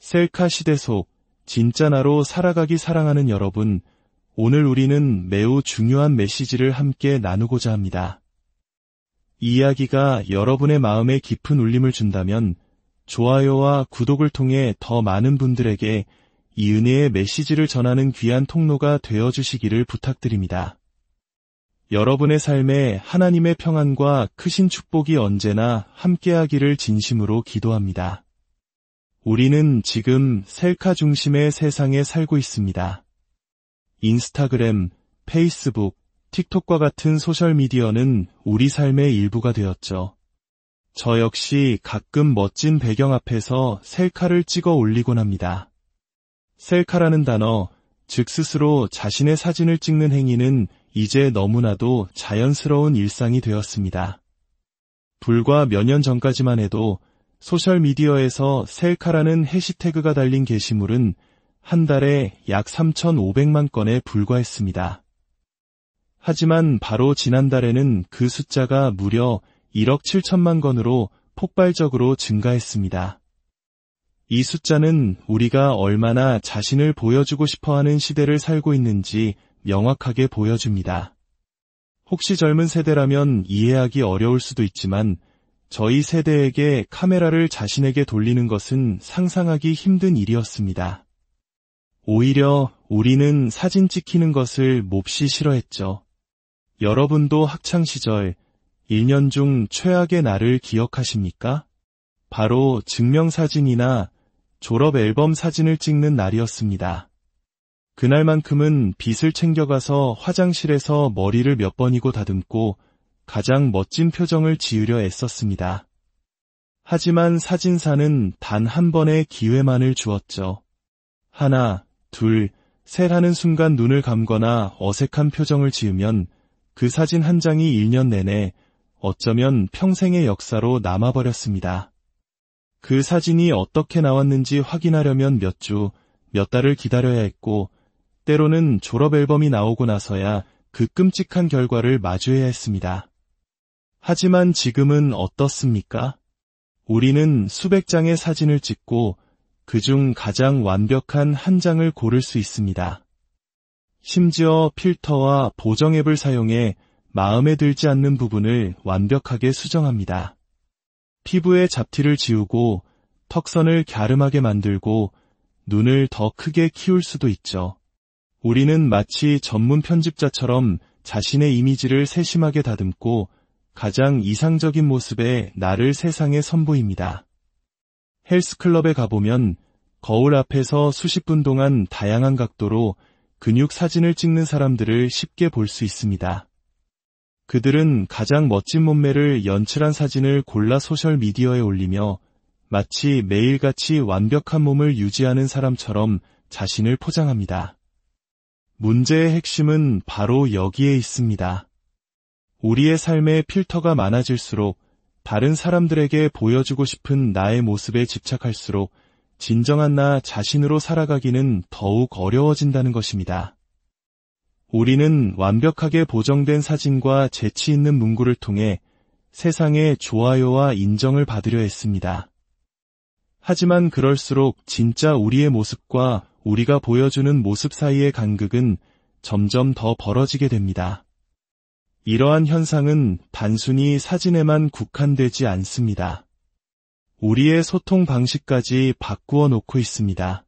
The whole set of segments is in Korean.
셀카 시대 속 진짜 나로 살아가기 사랑하는 여러분, 오늘 우리는 매우 중요한 메시지를 함께 나누고자 합니다. 이 이야기가 여러분의 마음에 깊은 울림을 준다면 좋아요와 구독을 통해 더 많은 분들에게 이 은혜의 메시지를 전하는 귀한 통로가 되어주시기를 부탁드립니다. 여러분의 삶에 하나님의 평안과 크신 축복이 언제나 함께하기를 진심으로 기도합니다. 우리는 지금 셀카 중심의 세상에 살고 있습니다. 인스타그램, 페이스북, 틱톡과 같은 소셜미디어는 우리 삶의 일부가 되었죠. 저 역시 가끔 멋진 배경 앞에서 셀카를 찍어 올리곤 합니다. 셀카라는 단어, 즉 스스로 자신의 사진을 찍는 행위는 이제 너무나도 자연스러운 일상이 되었습니다. 불과 몇 년 전까지만 해도 소셜미디어에서 셀카라는 해시태그가 달린 게시물은 한 달에 약 3,500만 건에 불과했습니다. 하지만 바로 지난달에는 그 숫자가 무려 1억 7천만 건으로 폭발적으로 증가했습니다. 이 숫자는 우리가 얼마나 자신을 보여주고 싶어하는 시대를 살고 있는지 명확하게 보여줍니다. 혹시 젊은 세대라면 이해하기 어려울 수도 있지만 저희 세대에게 카메라를 자신에게 돌리는 것은 상상하기 힘든 일이었습니다. 오히려 우리는 사진 찍히는 것을 몹시 싫어했죠. 여러분도 학창시절 1년 중 최악의 날을 기억하십니까? 바로 증명사진이나 졸업 앨범 사진을 찍는 날이었습니다. 그날만큼은 빗을 챙겨가서 화장실에서 머리를 몇 번이고 다듬고 가장 멋진 표정을 지으려 애썼습니다. 하지만 사진사는 단 한 번의 기회만을 주었죠. 하나, 둘, 셋 하는 순간 눈을 감거나 어색한 표정을 지으면 그 사진 한 장이 1년 내내 어쩌면 평생의 역사로 남아버렸습니다. 그 사진이 어떻게 나왔는지 확인하려면 몇 주, 몇 달을 기다려야 했고 때로는 졸업 앨범이 나오고 나서야 그 끔찍한 결과를 마주해야 했습니다. 하지만 지금은 어떻습니까? 우리는 수백 장의 사진을 찍고 그중 가장 완벽한 한 장을 고를 수 있습니다. 심지어 필터와 보정 앱을 사용해 마음에 들지 않는 부분을 완벽하게 수정합니다. 피부의 잡티를 지우고 턱선을 갸름하게 만들고 눈을 더 크게 키울 수도 있죠. 우리는 마치 전문 편집자처럼 자신의 이미지를 세심하게 다듬고 가장 이상적인 모습의 나를 세상에 선보입니다. 헬스클럽에 가보면 거울 앞에서 수십 분 동안 다양한 각도로 근육 사진을 찍는 사람들을 쉽게 볼 수 있습니다. 그들은 가장 멋진 몸매를 연출한 사진을 골라 소셜미디어에 올리며 마치 매일같이 완벽한 몸을 유지하는 사람처럼 자신을 포장합니다. 문제의 핵심은 바로 여기에 있습니다. 우리의 삶에 필터가 많아질수록 다른 사람들에게 보여주고 싶은 나의 모습에 집착할수록 진정한 나 자신으로 살아가기는 더욱 어려워진다는 것입니다. 우리는 완벽하게 보정된 사진과 재치 있는 문구를 통해 세상의 좋아요와 인정을 받으려 했습니다. 하지만 그럴수록 진짜 우리의 모습과 우리가 보여주는 모습 사이의 간극은 점점 더 벌어지게 됩니다. 이러한 현상은 단순히 사진에만 국한되지 않습니다. 우리의 소통 방식까지 바꾸어 놓고 있습니다.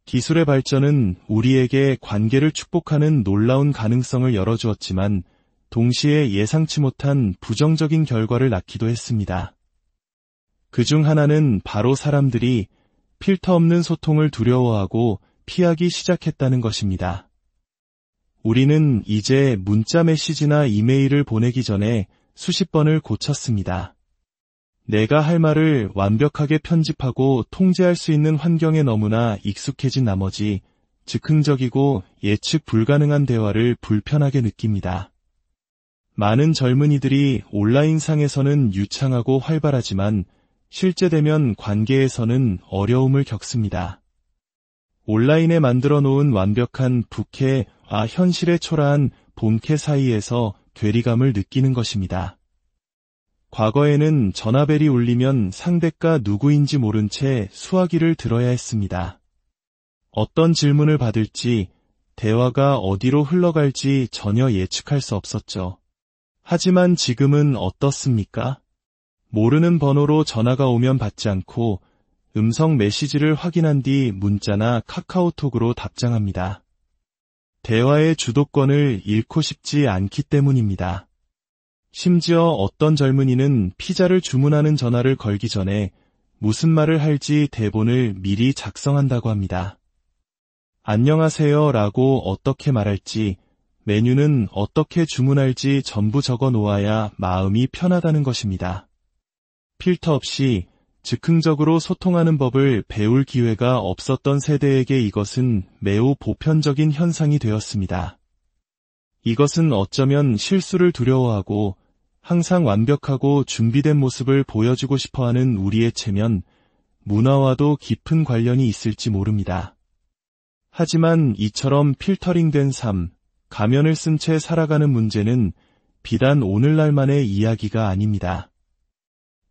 기술의 발전은 우리에게 관계를 축복하는 놀라운 가능성을 열어주었지만 동시에 예상치 못한 부정적인 결과를 낳기도 했습니다. 그중 하나는 바로 사람들이 필터 없는 소통을 두려워하고 피하기 시작했다는 것입니다. 우리는 이제 문자 메시지나 이메일을 보내기 전에 수십 번을 고쳤습니다. 내가 할 말을 완벽하게 편집하고 통제할 수 있는 환경에 너무나 익숙해진 나머지 즉흥적이고 예측 불가능한 대화를 불편하게 느낍니다. 많은 젊은이들이 온라인상에서는 유창하고 활발하지만 실제 대면 관계에서는 어려움을 겪습니다. 온라인에 만들어 놓은 완벽한 부캐와 현실의 초라한 본캐 사이에서 괴리감을 느끼는 것입니다. 과거에는 전화벨이 울리면 상대가 누구인지 모른 채 수화기를 들어야 했습니다. 어떤 질문을 받을지, 대화가 어디로 흘러갈지 전혀 예측할 수 없었죠. 하지만 지금은 어떻습니까? 모르는 번호로 전화가 오면 받지 않고 음성 메시지를 확인한 뒤 문자나 카카오톡으로 답장합니다. 대화의 주도권을 잃고 싶지 않기 때문입니다. 심지어 어떤 젊은이는 피자를 주문하는 전화를 걸기 전에 무슨 말을 할지 대본을 미리 작성한다고 합니다. 안녕하세요 라고 어떻게 말할지, 메뉴는 어떻게 주문할지 전부 적어 놓아야 마음이 편하다는 것입니다. 필터 없이 즉흥적으로 소통하는 법을 배울 기회가 없었던 세대에게 이것은 매우 보편적인 현상이 되었습니다. 이것은 어쩌면 실수를 두려워하고 항상 완벽하고 준비된 모습을 보여주고 싶어하는 우리의 체면, 문화와도 깊은 관련이 있을지 모릅니다. 하지만 이처럼 필터링된 삶, 가면을 쓴 채 살아가는 문제는 비단 오늘날만의 이야기가 아닙니다.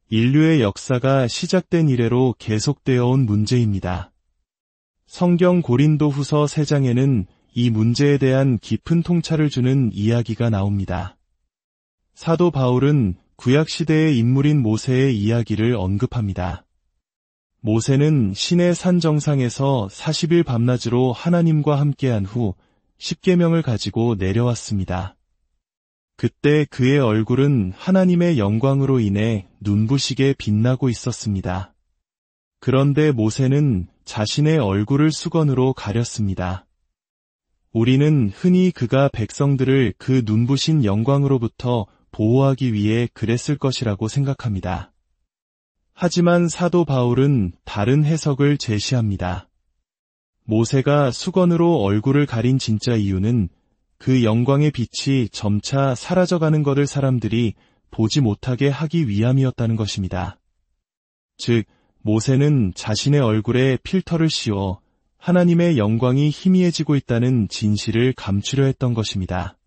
인류의 역사가 시작된 이래로 계속되어 온 문제입니다. 성경 고린도후서 3장에는 이 문제에 대한 깊은 통찰을 주는 이야기가 나옵니다. 사도 바울은 구약시대의 인물인 모세의 이야기를 언급합니다. 모세는 시내 산 정상에서 40일 밤낮으로 하나님과 함께한 후 십계명을 가지고 내려왔습니다. 그때 그의 얼굴은 하나님의 영광으로 인해 눈부시게 빛나고 있었습니다. 그런데 모세는 자신의 얼굴을 수건으로 가렸습니다. 우리는 흔히 그가 백성들을 그 눈부신 영광으로부터 보호하기 위해 그랬을 것이라고 생각합니다. 하지만 사도 바울은 다른 해석을 제시합니다. 모세가 수건으로 얼굴을 가린 진짜 이유는 그 영광의 빛이 점차 사라져가는 것을 사람들이 보지 못하게 하기 위함이었다는 것입니다. 즉, 모세는 자신의 얼굴에 필터를 씌워 하나님의 영광이 희미해지고 있다는 진실을 감추려 했던 것입니다.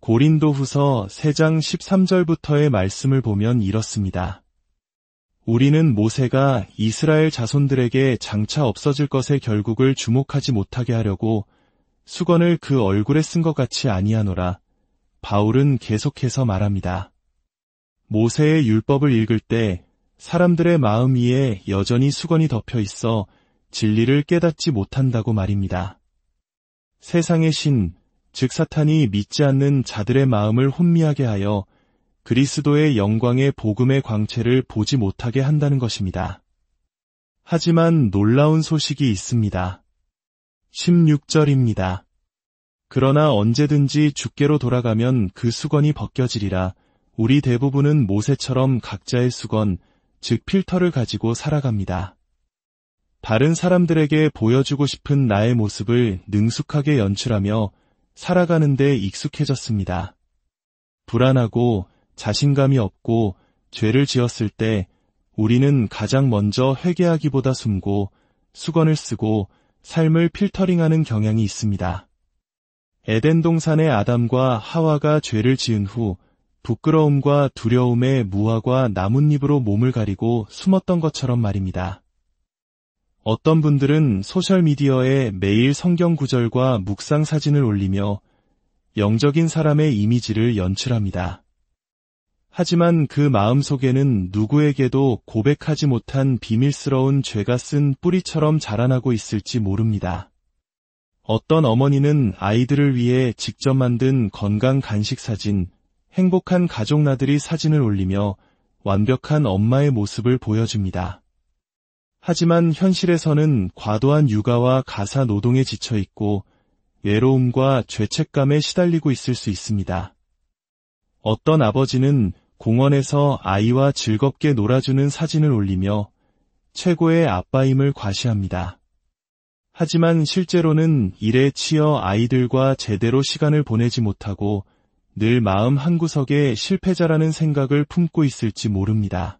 고린도후서 3장 13절부터의 말씀을 보면 이렇습니다. 우리는 모세가 이스라엘 자손들에게 장차 없어질 것의 결국을 주목하지 못하게 하려고 수건을 그 얼굴에 쓴 것 같이 아니하노라. 바울은 계속해서 말합니다. 모세의 율법을 읽을 때 사람들의 마음 위에 여전히 수건이 덮여 있어 진리를 깨닫지 못한다고 말입니다. 세상의 신, 즉 사탄이 믿지 않는 자들의 마음을 혼미하게 하여 그리스도의 영광의 복음의 광채를 보지 못하게 한다는 것입니다. 하지만 놀라운 소식이 있습니다. 16절입니다. 그러나 언제든지 주께로 돌아가면 그 수건이 벗겨지리라. 우리 대부분은 모세처럼 각자의 수건, 즉 필터를 가지고 살아갑니다. 다른 사람들에게 보여주고 싶은 나의 모습을 능숙하게 연출하며 살아가는 데 익숙해졌습니다. 불안하고 자신감이 없고 죄를 지었을 때 우리는 가장 먼저 회개하기보다 숨고 수건을 쓰고 삶을 필터링하는 경향이 있습니다. 에덴 동산의 아담과 하와가 죄를 지은 후 부끄러움과 두려움에 무화과 나뭇잎으로 몸을 가리고 숨었던 것처럼 말입니다. 어떤 분들은 소셜미디어에 매일 성경 구절과 묵상 사진을 올리며 영적인 사람의 이미지를 연출합니다. 하지만 그 마음 속에는 누구에게도 고백하지 못한 비밀스러운 죄가 쓴 뿌리처럼 자라나고 있을지 모릅니다. 어떤 어머니는 아이들을 위해 직접 만든 건강 간식 사진, 행복한 가족 나들이 사진을 올리며 완벽한 엄마의 모습을 보여줍니다. 하지만 현실에서는 과도한 육아와 가사 노동에 지쳐 있고 외로움과 죄책감에 시달리고 있을 수 있습니다. 어떤 아버지는 공원에서 아이와 즐겁게 놀아주는 사진을 올리며 최고의 아빠임을 과시합니다. 하지만 실제로는 일에 치여 아이들과 제대로 시간을 보내지 못하고 늘 마음 한구석에 실패자라는 생각을 품고 있을지 모릅니다.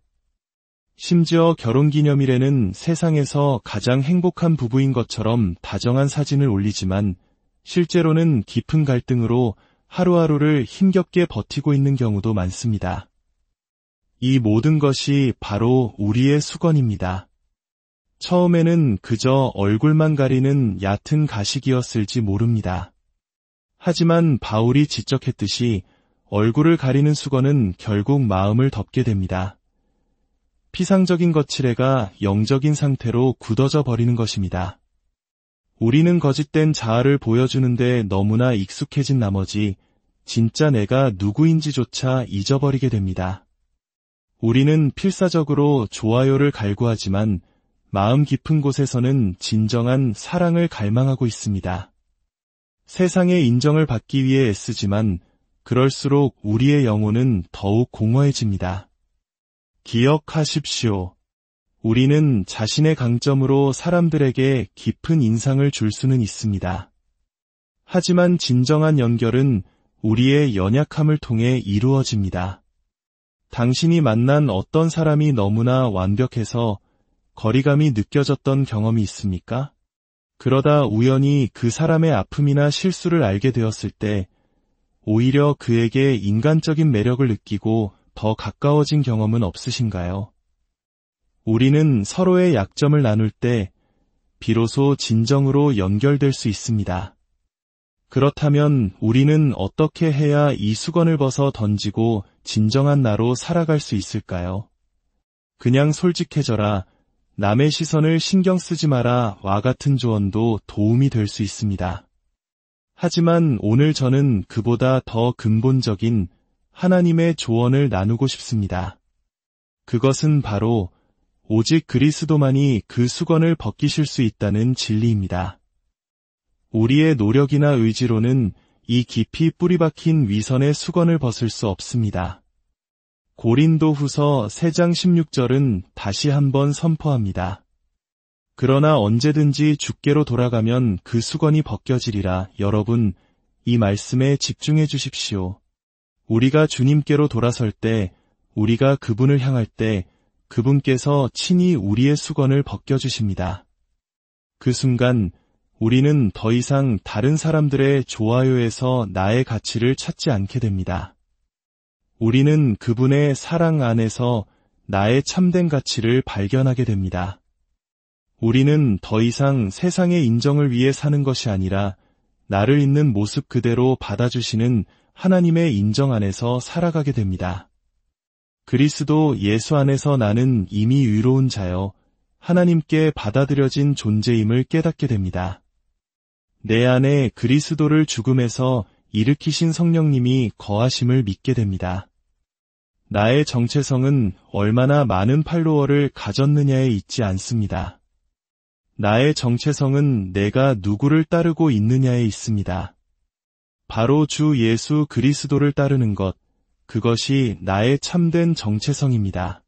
심지어 결혼기념일에는 세상에서 가장 행복한 부부인 것처럼 다정한 사진을 올리지만 실제로는 깊은 갈등으로 하루하루를 힘겹게 버티고 있는 경우도 많습니다. 이 모든 것이 바로 우리의 수건입니다. 처음에는 그저 얼굴만 가리는 얕은 가식이었을지 모릅니다. 하지만 바울이 지적했듯이 얼굴을 가리는 수건은 결국 마음을 덮게 됩니다. 피상적인 거칠애가 영적인 상태로 굳어져 버리는 것입니다. 우리는 거짓된 자아를 보여주는데 너무나 익숙해진 나머지 진짜 내가 누구인지조차 잊어버리게 됩니다. 우리는 필사적으로 좋아요를 갈구하지만 마음 깊은 곳에서는 진정한 사랑을 갈망하고 있습니다. 세상의 인정을 받기 위해 애쓰지만 그럴수록 우리의 영혼은 더욱 공허해집니다. 기억하십시오. 우리는 자신의 강점으로 사람들에게 깊은 인상을 줄 수는 있습니다. 하지만 진정한 연결은 우리의 연약함을 통해 이루어집니다. 당신이 만난 어떤 사람이 너무나 완벽해서 거리감이 느껴졌던 경험이 있습니까? 그러다 우연히 그 사람의 아픔이나 실수를 알게 되었을 때 오히려 그에게 인간적인 매력을 느끼고 더 가까워진 경험은 없으신가요? 우리는 서로의 약점을 나눌 때 비로소 진정으로 연결될 수 있습니다. 그렇다면 우리는 어떻게 해야 이 수건을 벗어 던지고 진정한 나로 살아갈 수 있을까요? 그냥 솔직해져라, 남의 시선을 신경 쓰지 마라 와 같은 조언도 도움이 될 수 있습니다. 하지만 오늘 저는 그보다 더 근본적인 하나님의 조언을 나누고 싶습니다. 그것은 바로 오직 그리스도만이 그 수건을 벗기실 수 있다는 진리입니다. 우리의 노력이나 의지로는 이 깊이 뿌리박힌 위선의 수건을 벗을 수 없습니다. 고린도후서 3장 16절은 다시 한번 선포합니다. 그러나 언제든지 주께로 돌아가면 그 수건이 벗겨지리라. 여러분, 이 말씀에 집중해 주십시오. 우리가 주님께로 돌아설 때, 우리가 그분을 향할 때 그분께서 친히 우리의 수건을 벗겨주십니다. 그 순간 우리는 더 이상 다른 사람들의 좋아요에서 나의 가치를 찾지 않게 됩니다. 우리는 그분의 사랑 안에서 나의 참된 가치를 발견하게 됩니다. 우리는 더 이상 세상의 인정을 위해 사는 것이 아니라 나를 있는 모습 그대로 받아주시는 하나님의 인정 안에서 살아가게 됩니다. 그리스도 예수 안에서 나는 이미 의로운 자여 하나님께 받아들여진 존재임을 깨닫게 됩니다. 내 안에 그리스도를 죽음에서 일으키신 성령님이 거하심을 믿게 됩니다. 나의 정체성은 얼마나 많은 팔로워를 가졌느냐에 있지 않습니다. 나의 정체성은 내가 누구를 따르고 있느냐에 있습니다. 바로 주 예수 그리스도를 따르는 것, 그것이 나의 참된 정체성입니다.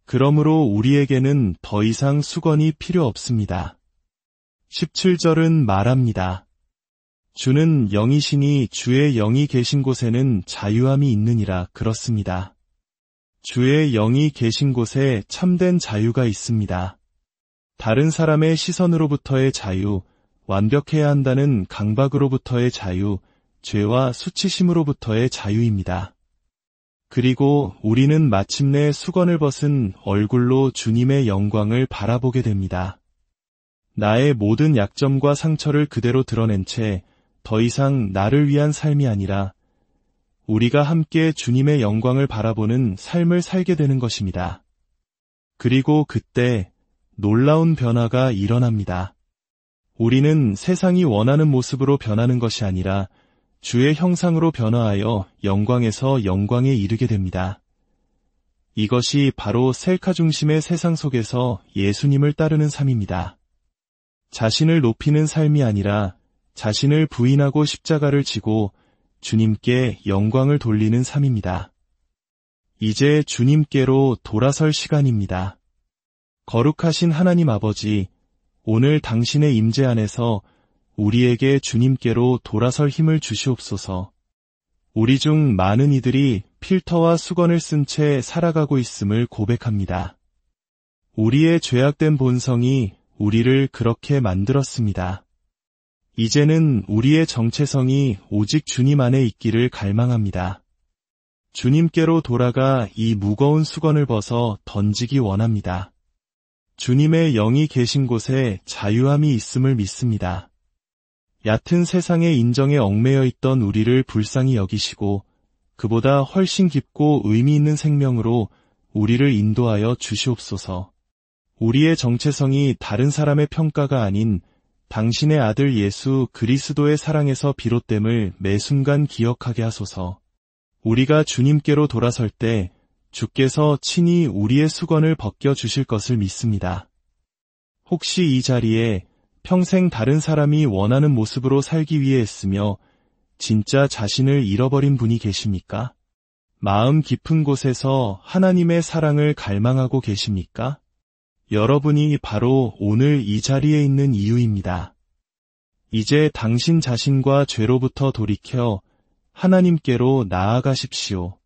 그러므로 우리에게는 더 이상 수건이 필요 없습니다. 17절은 말합니다. 주는 영이시니 주의 영이 계신 곳에는 자유함이 있느니라. 그렇습니다. 주의 영이 계신 곳에 참된 자유가 있습니다. 다른 사람의 시선으로부터의 자유, 완벽해야 한다는 강박으로부터의 자유, 죄와 수치심으로부터의 자유입니다. 그리고 우리는 마침내 수건을 벗은 얼굴로 주님의 영광을 바라보게 됩니다. 나의 모든 약점과 상처를 그대로 드러낸 채 더 이상 나를 위한 삶이 아니라 우리가 함께 주님의 영광을 바라보는 삶을 살게 되는 것입니다. 그리고 그때 놀라운 변화가 일어납니다. 우리는 세상이 원하는 모습으로 변하는 것이 아니라 주의 형상으로 변화하여 영광에서 영광에 이르게 됩니다. 이것이 바로 셀카 중심의 세상 속에서 예수님을 따르는 삶입니다. 자신을 높이는 삶이 아니라 자신을 부인하고 십자가를 지고 주님께 영광을 돌리는 삶입니다. 이제 주님께로 돌아설 시간입니다. 거룩하신 하나님 아버지, 오늘 당신의 임재 안에서 우리에게 주님께로 돌아설 힘을 주시옵소서. 우리 중 많은 이들이 필터와 수건을 쓴 채 살아가고 있음을 고백합니다. 우리의 죄악된 본성이 우리를 그렇게 만들었습니다. 이제는 우리의 정체성이 오직 주님 안에 있기를 갈망합니다. 주님께로 돌아가 이 무거운 수건을 벗어 던지기 원합니다. 주님의 영이 계신 곳에 자유함이 있음을 믿습니다. 얕은 세상의 인정에 얽매여 있던 우리를 불쌍히 여기시고 그보다 훨씬 깊고 의미 있는 생명으로 우리를 인도하여 주시옵소서. 우리의 정체성이 다른 사람의 평가가 아닌 당신의 아들 예수 그리스도의 사랑에서 비롯됨을 매 순간 기억하게 하소서. 우리가 주님께로 돌아설 때 주께서 친히 우리의 수건을 벗겨주실 것을 믿습니다. 혹시 이 자리에 평생 다른 사람이 원하는 모습으로 살기 위해 애쓰며 진짜 자신을 잃어버린 분이 계십니까? 마음 깊은 곳에서 하나님의 사랑을 갈망하고 계십니까? 여러분이 바로 오늘 이 자리에 있는 이유입니다. 이제 당신 자신과 죄로부터 돌이켜 하나님께로 나아가십시오.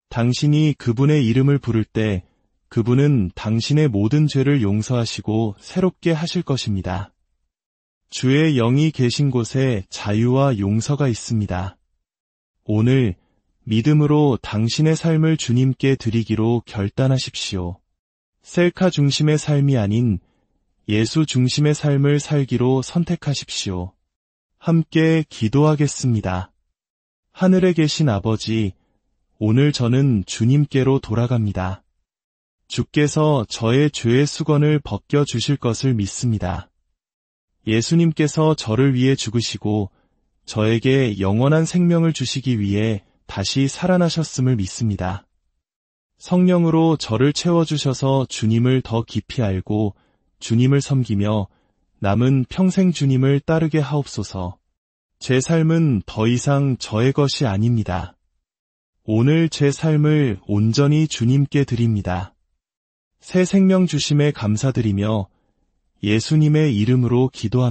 당신이 그분의 이름을 부를 때 그분은 당신의 모든 죄를 용서하시고 새롭게 하실 것입니다. 주의 영이 계신 곳에 자유와 용서가 있습니다. 오늘 믿음으로 당신의 삶을 주님께 드리기로 결단하십시오. 셀카 중심의 삶이 아닌 예수 중심의 삶을 살기로 선택하십시오. 함께 기도하겠습니다. 하늘에 계신 아버지, 오늘 저는 주님께로 돌아갑니다. 주께서 저의 죄의 수건을 벗겨주실 것을 믿습니다. 예수님께서 저를 위해 죽으시고 저에게 영원한 생명을 주시기 위해 다시 살아나셨음을 믿습니다. 성령으로 저를 채워주셔서 주님을 더 깊이 알고 주님을 섬기며 남은 평생 주님을 따르게 하옵소서. 제 삶은 더 이상 저의 것이 아닙니다. 오늘 제 삶을 온전히 주님께 드립니다. 새 생명 주심에 감사드리며 예수님의 이름으로 기도합니다.